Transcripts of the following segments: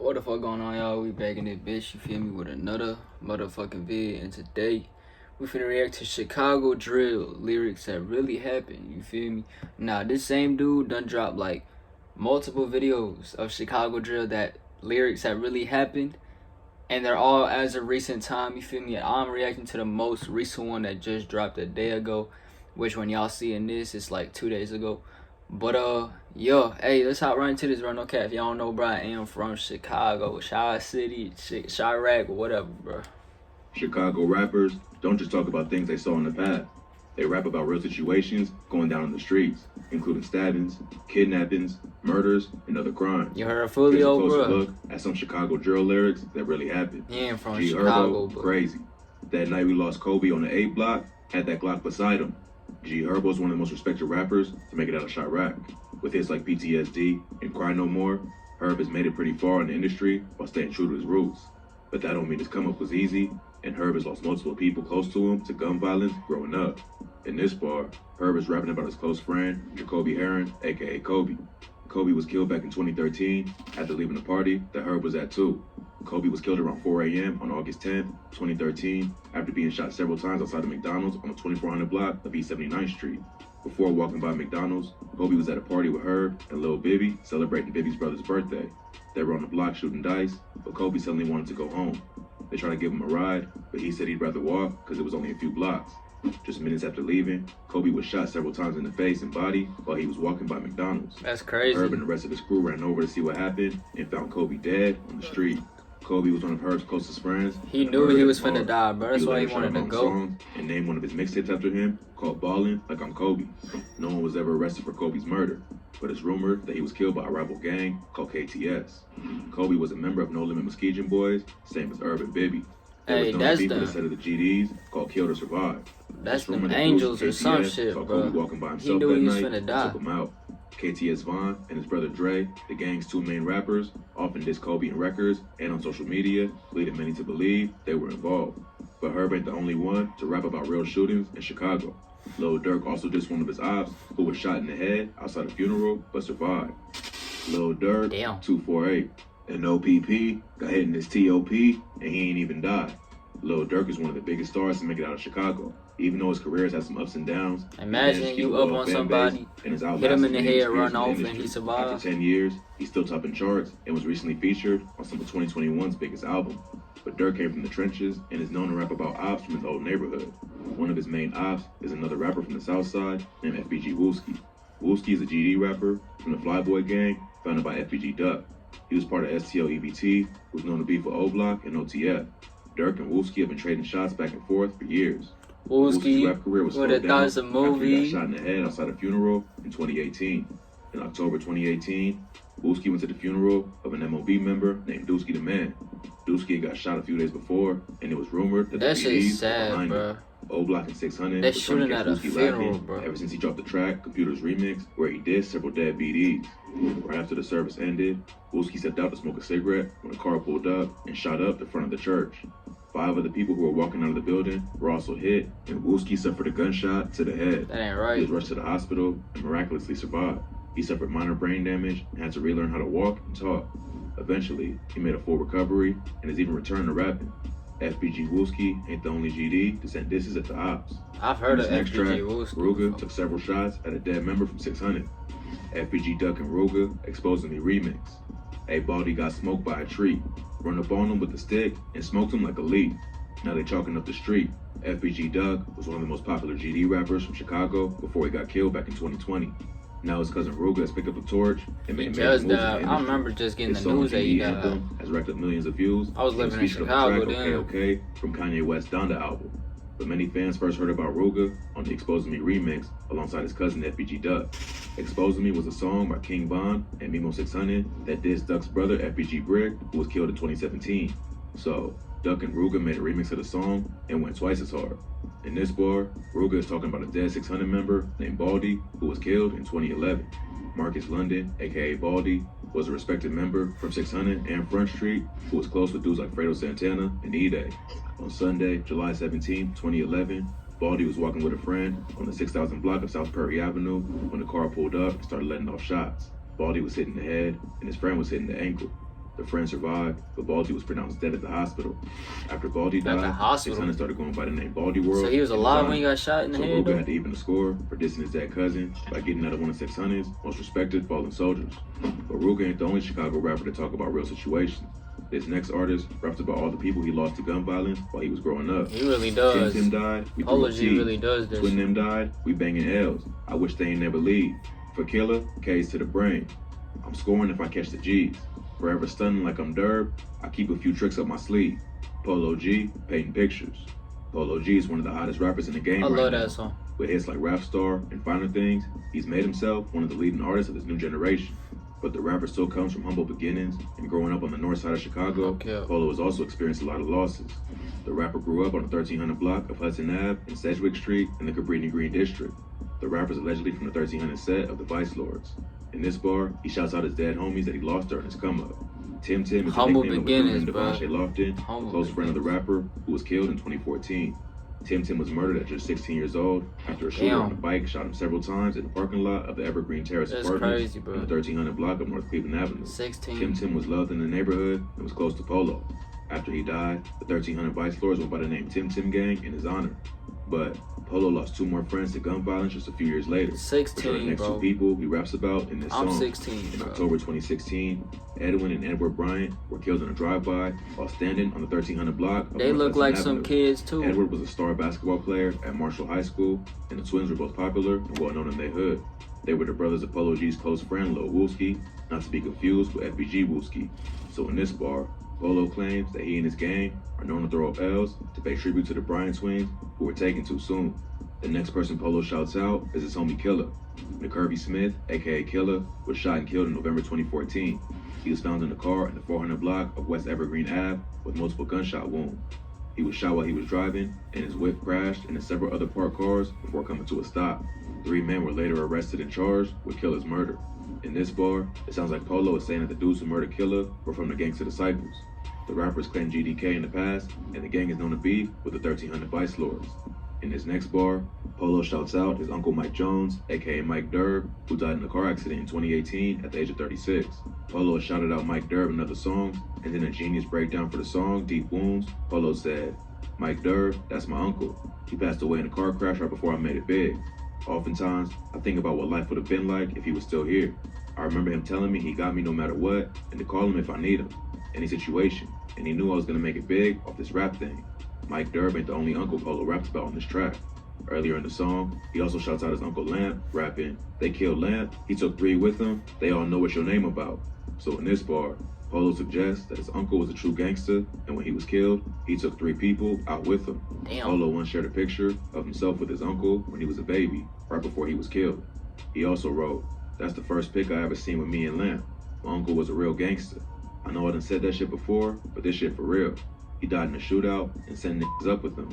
What the fuck going on, y'all? We back in this bitch, you feel me, with another motherfucking vid. And today, we finna react to Chicago drill lyrics that really happened, you feel me? Now, this same dude done dropped like multiple videos of Chicago drill that lyrics that really happened. And they're all as of recent time, you feel me? I'm reacting to the most recent one that just dropped a day ago, which when y'all seeing this, it's like 2 days ago. But yo, hey, let's hop right into this, bro. No cap. If y'all don't know, bro, I am from Chicago, Chi City, Chirac, whatever, bro. Chicago rappers don't just talk about things they saw in the past. They rap about real situations going down in the streets, including stabbings, kidnappings, murders, and other crimes. You heard Fulio, Here's a closer bro. look at some Chicago drill lyrics that really happened. He ain't from G Chicago, Herbo, but crazy. That night we lost Kobe on the 8 block, had that Glock beside him. G Herbo's one of the most respected rappers to make it out of Chirac. With hits like PTSD and Cry No More, Herb has made it pretty far in the industry while staying true to his roots. But that don't mean his come up was easy, and Herb has lost multiple people close to him to gun violence growing up. In this bar, Herb is rapping about his close friend, Jacoby Heron, aka Kobe. Kobe was killed back in 2013 after leaving a party that Herb was at too. Kobe was killed around 4 a.m. on August 10, 2013, after being shot several times outside of McDonald's on the 2400 block of East 79th Street. Before walking by McDonald's, Kobe was at a party with Herb and Lil Bibby celebrating Bibby's brother's birthday. They were on the block shooting dice, but Kobe suddenly wanted to go home. They tried to give him a ride, but he said he'd rather walk because it was only a few blocks. Just minutes after leaving, Kobe was shot several times in the face and body while he was walking by McDonald's. that's crazy. Herb and the rest of his crew ran over to see what happened and found Kobe dead on the street. Kobe was one of Herb's closest friends. He knew he was finna die, bro. That's why he wanted to go. And named one of his mixtapes after him, called Ballin' Like I'm Kobe. No one was ever arrested for Kobe's murder, but it's rumored that he was killed by a rival gang called KTS. Kobe was a member of No Limit Muskegon Boys, same as Herb and Bibby. Hey, that's the set of the GDs called Kill to Survive. That's them Angels or some shit, bro. Walking by He himself knew that he was night finna die. took him out. KTS Vaughn and his brother Dre, the gang's two main rappers, often diss Kobe in records and on social media, leading many to believe they were involved. But Herb ain't the only one to rap about real shootings in Chicago. Lil Durk also dissed one of his ops who was shot in the head outside a funeral but survived. Lil Durk, 248. And OPP got hit in his TOP and he ain't even died. Lil Durk is one of the biggest stars to make it out of Chicago. Even though his career has had some ups and downs, imagine you up on somebody, hit him in the head, run off, and he survived. After 10 years, he's still topping charts and was recently featured on some of 2021's biggest album. But Durk came from the trenches and is known to rap about ops from his old neighborhood. One of his main ops is another rapper from the South Side named FBG Wooski. Wooski is a GD rapper from the Flyboy gang founded by FBG Duck. He was part of STL EBT, who was known to be for O Block and OTF. Durk and Wooski have been trading shots back and forth for years. Wooski rap career was would have thought it's a movie. He got shot in the head outside a funeral in 2018. In October 2018, Wooski went to the funeral of an MOB member named Dusky the Man. Dusky got shot a few days before, and it was rumored that that the shit's PDs sad, behind bro. him. O Block and 600 They're was trying to shooting catch at a Wooski funeral, lacking bro. ever since he dropped the track Computers Remix, where he dissed several dead BDs. Right after the service ended, Wooski stepped out to smoke a cigarette when a car pulled up and shot up the front of the church. 5 of the people who were walking out of the building were also hit, and Wooski suffered a gunshot to the head. That ain't right. He was rushed to the hospital and miraculously survived. He suffered minor brain damage and had to relearn how to walk and talk. Eventually, he made a full recovery and has even returned to rapping. FBG Wooski ain't the only GD to send disses at the ops. I've heard of next track, FBG Wooski. Ruga took several shots at a dead member from 600. FBG Duck and Ruga Exposing Me remix. A Baldy got smoked by a tree. Run up on him with a stick and smoked him like a leaf. Now they chalking up the street. FBG Duck was one of the most popular GD rappers from Chicago before he got killed back in 2020. Now his cousin Ruga has picked up the torch and made major moves in the industry. I remember just getting his the news that he died. Anthem has racked up millions of views. I was living in Chicago then. Okay from Kanye West's Donda album. But many fans first heard about Ruga on the Exposing Me remix alongside his cousin FBG Duck. Exposing Me was a song by King Von and Mimo 600 that dissed Duck's brother FBG Brick, who was killed in 2017. So Duck and Ruga made a remix of the song and went twice as hard. In this bar, Ruga is talking about a dead 600 member named Baldy, who was killed in 2011. Marcus London, aka Baldy, was a respected member from 600 and Front Street, who was close with dudes like Fredo Santana and E-Day. On Sunday, July 17, 2011, Baldy was walking with a friend on the 6000 block of South Prairie Avenue when the car pulled up and started letting off shots. Baldy was hit in the head and his friend was hit in the ankle. The friend survived, but Baldy was pronounced dead at the hospital. After Baldy At the died, hospital? 600 started going by the name Baldy World. So he was and alive Designer. when he got shot in the So head, Ruger though? had to even the score for dissing his dead cousin by getting out of one of 600's most respected fallen soldiers. But Ruger ain't the only Chicago rapper to talk about real situations. This next artist raps about all the people he lost to gun violence while he was growing up. He really does. Tim died, we Polo threw G T's. really does this. Twin them died, we banging L's. I wish they ain't never leave. For Killer, K's to the brain. I'm scoring if I catch the G's. Forever stunning like I'm Derb, I keep a few tricks up my sleeve. Polo G, painting pictures. Polo G is one of the hottest rappers in the game I right love now. that song. With hits like Rap Star and Finer Things, he's made himself one of the leading artists of this new generation. But the rapper still comes from humble beginnings, and growing up on the north side of Chicago, Polo has also experienced a lot of losses. The rapper grew up on the 1300 block of Hudson Ave and Sedgwick Street in the Cabrini Green district. The rapper's allegedly from the 1300 set of the Vice Lords. In this bar, he shouts out his dead homies that he lost during his come up. Tim is the Humble nickname beginnings, of bro. Devontae Lofton, a Humble close friend of the rapper who was killed in 2014. Tim was murdered at just 16 years old after a shooter on a bike shot him several times in the parking lot of the Evergreen Terrace That's Apartments crazy, bro. in the 1300 block of North Cleveland Avenue. 16. Tim was loved in the neighborhood and was close to Polo. After he died, the 1300 Vice Lords went by the name Tim Gang in his honor. But Polo lost 2 more friends to gun violence just a few years later. Which are the 16, next 2 bro. people he raps about in this I'm song. 16, In bro. October 2016, Edwin and Edward Bryant were killed in a drive-by while standing on the 1300 block of They North look Hudson like some Avenue. kids, too. Edward was a star basketball player at Marshall High School, and the twins were both popular and well-known in their hood. They were the brothers of Polo G's close friend, Lil Woolsky, not to be confused with FBG Woolsky. So in this bar, Polo claims that he and his gang are known to throw up L's to pay tribute to the Bryant twins who were taken too soon. The next person Polo shouts out is his homie Killer. McCurvey Smith, aka Killer, was shot and killed in November 2014. He was found in a car in the 400 block of West Evergreen Ave with multiple gunshot wounds. He was shot while he was driving, and his whip crashed into several other parked cars before coming to a stop. 3 men were later arrested and charged with Killer's murder. In this bar, it sounds like Polo is saying that the dudes who murdered Killer were from the Gangsta Disciples. The rappers claimed GDK in the past, and the gang is known to be with the 1300 Vice Lords. In this next bar, Polo shouts out his uncle Mike Jones, aka Mike Durb, who died in a car accident in 2018 at the age of 36. Polo shouted out Mike Durb in other songs, and in a genius breakdown for the song Deep Wounds, Polo said, "Mike Durb, that's my uncle. He passed away in a car crash right before I made it big. Oftentimes, I think about what life would have been like if he was still here. I remember him telling me he got me no matter what, and to call him if I need him, any situation, and he knew I was gonna make it big off this rap thing." Mike Durb ain't the only uncle Polo raps about on this track. Earlier in the song, he also shouts out his Uncle Lamp, rapping, "They killed Lamp, he took 3 with him, they all know what your name about." So in this bar, Polo suggests that his uncle was a true gangster, and when he was killed, he took 3 people out with him. Damn. Polo once shared a picture of himself with his uncle when he was a baby, right before he was killed. He also wrote, "That's the first pic I ever seen with me and Lamp. My uncle was a real gangster. I know I done said that shit before, but this shit for real. He died in a shootout and sent niggas up with him.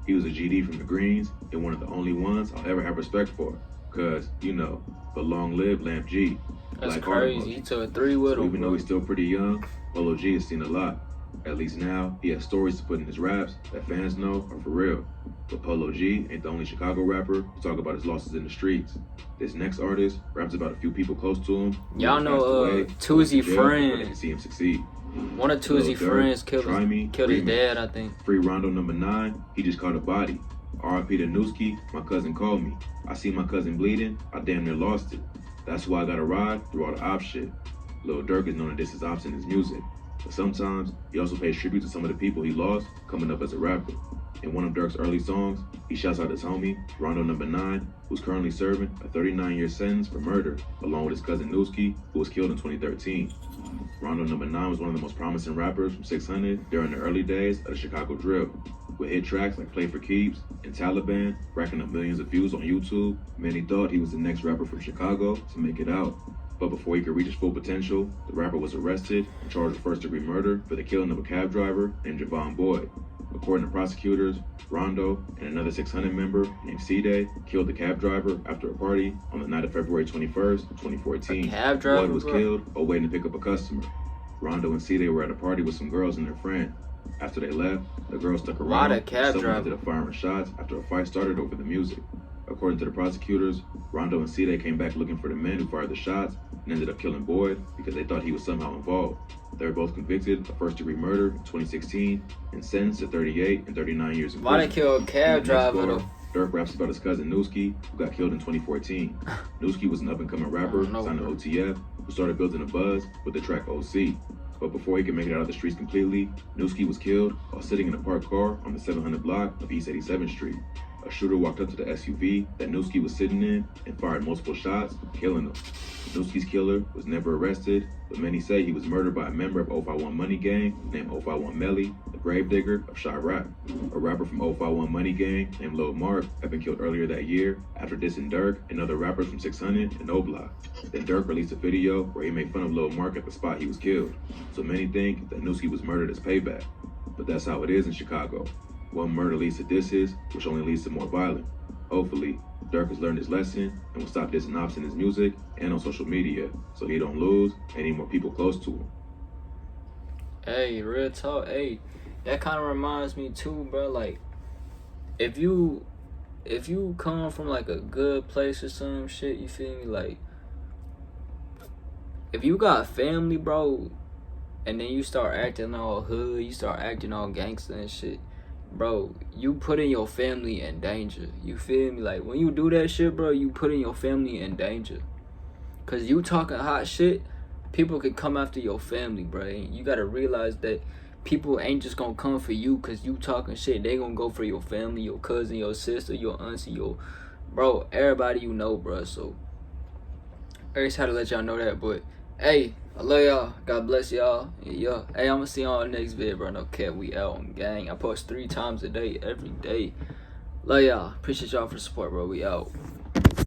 He was a GD from the Greens and one of the only ones I'll ever have respect for. Cause, you know, but long live Lamp G." That's Black Heart crazy. emoji. He took 3 with So him, even though bro. he's still pretty young, Polo G has seen a lot. At least now, he has stories to put in his raps that fans know are for real. But Polo G ain't the only Chicago rapper to talk about his losses in the streets. This next artist raps about a few people close to him who Y'all passed know, away, Tuzi who went to jail, but Friend. didn't see him succeed. One of Tuzi Lil Durk, friends killed Try Me, his Remix. dad, I think. Free Rondo number 9, he just caught a body. R.I.P. to Newski, my cousin called me. I see my cousin bleeding, I damn near lost it. That's why I gotta ride through all the op shit. Lil Durk is known to diss his ops in his music, but sometimes he also pays tribute to some of the people he lost coming up as a rapper. In one of Durk's early songs, he shouts out his homie, Rondo number 9, who's currently serving a 39-year sentence for murder, along with his cousin Newski, who was killed in 2013. Rondo number 9 was one of the most promising rappers from 600 during the early days of the Chicago drill. With hit tracks like Play for Keeps and Taliban racking up millions of views on YouTube, many thought he was the next rapper from Chicago to make it out. But before he could reach his full potential, the rapper was arrested and charged with first-degree murder for the killing of a cab driver named Javon Boyd. According to prosecutors, Rondo and another 600 member named C-Day killed the cab driver after a party on the night of February 21st, 2014. A cab driver, Boyd was bro? killed while waiting to pick up a customer. Rondo and C-Day were at a party with some girls and their friend. After they left, the girls stuck Why around the and cab someone driver? ended up firing shots after a fight started over the music. According to the prosecutors, Rondo and C-Day came back looking for the men who fired the shots and ended up killing Boyd because they thought he was somehow involved. They were both convicted of first-degree murder in 2016 and sentenced to 38 and 39 years in prison. Why they kill a cab driver though? Dirk raps about his cousin Newski, who got killed in 2014. Newski was an up-and-coming rapper signed to OTF, who started building a buzz with the track OC. But before he could make it out of the streets completely, Newski was killed while sitting in a parked car on the 700 block of East 87th Street. A shooter walked up to the SUV that Newski was sitting in and fired multiple shots, killing him. Newski's killer was never arrested, but many say he was murdered by a member of 051 Money Gang named 051 Melly, the gravedigger of Chirac. A rapper from 051 Money Gang named Lil Mark had been killed earlier that year after dissing Dirk and other rappers from 600 and O Block. Then Dirk released a video where he made fun of Lil Mark at the spot he was killed. So many think that Newski was murdered as payback. But that's how it is in Chicago. One murder leads to disses, which only leads to more violence. Hopefully, Dirk has learned his lesson and will stop dissing ops in his music and on social media so he don't lose any more people close to him. Hey, real talk. Hey, that kind of reminds me too, bro. Like, if you come from like a good place or some shit, you feel me? Like, if you got family, bro, and then you start acting all hood, you start acting all gangster and shit, bro, you putting your family in danger. You feel me? Like, when you do that shit, bro, you putting your family in danger. Cause you talking hot shit, people can come after your family, bro. And you gotta realize that people ain't just gonna come for you cause you talking shit. They gonna go for your family, your cousin, your sister, your auntie, your bro, everybody you know, bro. So I just had to let y'all know that. But hey, I love y'all. God bless y'all. Yeah. Hey, I'm gonna see y'all in the next video, bro. No cap, we out on gang. I post 3 times a day, every day. Love y'all. Appreciate y'all for the support, bro. We out.